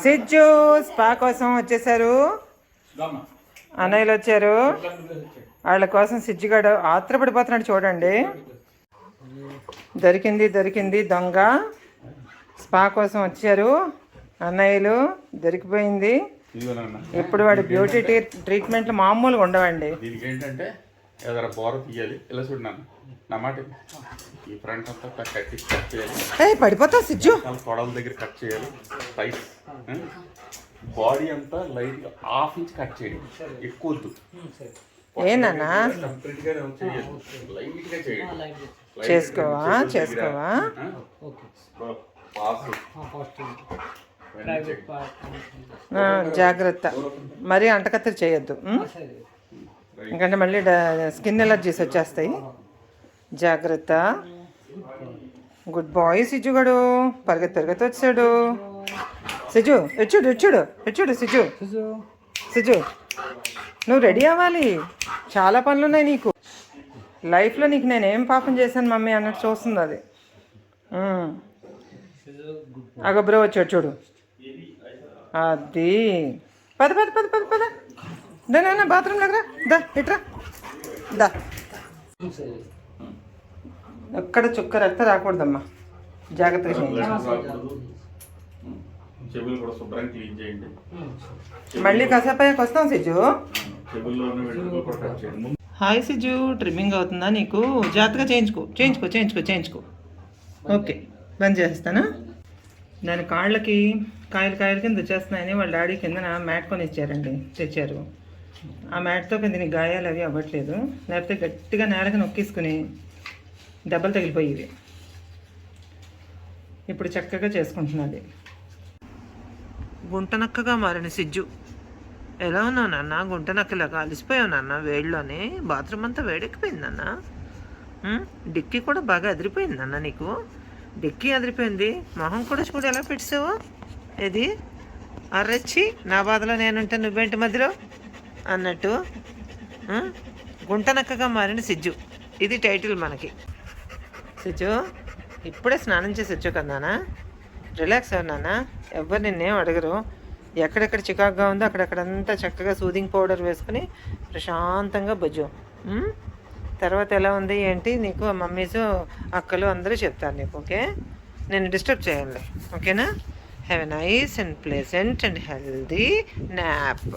సిజ్జు spa కోసం వచ్చేసారు, అన్నయ్యలు వచ్చారు. వాళ్ళ కోసం సిజ్జుగాడు ఆత్రపడిపోతున్నాడు చూడండి. దొరికింది దొంగ. స్పా కోసం వచ్చారు అన్నయ్యలు, దొరికిపోయింది. ఇప్పుడు వాడి బ్యూటీ ట్రీట్మెంట్లు మామూలుగా ఉండవండి. దీనికి ఏంటంటే ఏదైనా బోర తీయాలి, ఇలా చూడన్నాను నా మాట. ఈ ఫ్రంట్ అంతా కట్ చేయాలి, పడిపోతావు సిజ్జు. తొడల దగ్గర కట్ చేయాలి, టైట్. బాడీ అంతా లైట్గా ½ ఇంచ్ కట్ చేయాలి, ఎక్కువ వద్దు. ఏనన్నా లైట్గా చేయండి. చేసుకోవా జాగ్రత్త, మరీ అంటకత్తరి చేయొద్దు, ఎందుకంటే మళ్ళీ స్కిన్ ఎలర్జీస్ వచ్చేస్తాయి. జాగ్రత్త. గుడ్ బాయ్ సిజ్జుగాడు, పరిగెత్తి వచ్చాడు. సిజ్జు ఇచ్చుడు సిజ్జు నువ్వు రెడీ అవ్వాలి, చాలా పనులు ఉన్నాయి నీకు లైఫ్లో. నీకు నేనేం పాపం చేశాను మమ్మీ అన్నట్టు చూస్తుంది అది. బ్రో వచ్చాడు చూడు, అది పద దానా బాత్రూమ్ దగ్గర ఇట్రా దా. ఎక్కడ చుక్క రక్త రాకూడదమ్మా, జాగ్రత్తగా చేయండి. మళ్ళీ కాసేపు వస్తాం సిజ్జు. హాయ్ సిజ్జు, ట్రిమ్మింగ్ అవుతుందా నీకు? జాగ్రత్తగా చేయించుకో. ఓకే, బంద్ చేస్తాను. దాని కాళ్ళకి కాయలు కింద వచ్చేస్తున్నాయని వాళ్ళ డాడీ కిందన మ్యాట్ కొని తెచ్చారు. ఆ మ్యాట్తో కింద గాయాలు అవి అవ్వట్లేదు, లేకపోతే గట్టిగా నేలకి నొక్కేసుకుని దెబ్బలు తగిలిపోయేవి. ఇప్పుడు చక్కగా చేసుకుంటున్నది. గుంటనక్కగా మారిన సిజ్జు, ఎలా ఉన్నావు నాన్న? గుంటనక్కలాగా అలసిపోయావు నాన్న, వేడిలోనే. బాత్రూమ్ అంతా వేడెక్కిపోయింది నాన్న. డిక్కీ కూడా బాగా అదిరిపోయింది నాన్న నీకు. డిక్కీ అదిరిపోయింది, మొహం కూడా చూడు ఎలా పెట్టావు. ఇది అర్రచ్చి నా బాధలో నేనుంటే నువ్వేంటి మధ్యలో అన్నట్టు. గుంటనక్కగా మారిన సిజ్జు, ఇది టైటిల్ మనకి. సిజ్జు ఇప్పుడే స్నానం చేసి వచ్చావు కదా నాన్న, రిలాక్స్ అవ్వు నాన్న. ఎవరు నిన్నేం అడగరు. ఎక్కడెక్కడ చికాకుగా ఉందో అక్కడక్కడంతా చక్కగా సూదింగ్ పౌడర్ వేసుకుని ప్రశాంతంగా బజ్జు. తర్వాత ఎలా ఉంది ఏంటి నీకు మమ్మీస్ అక్కలు అందరూ చెప్తారు నీకు. ఓకే, నేను డిస్టర్బ్ చేయాలి. ఓకేనా? Have a nice and pleasant and healthy nap.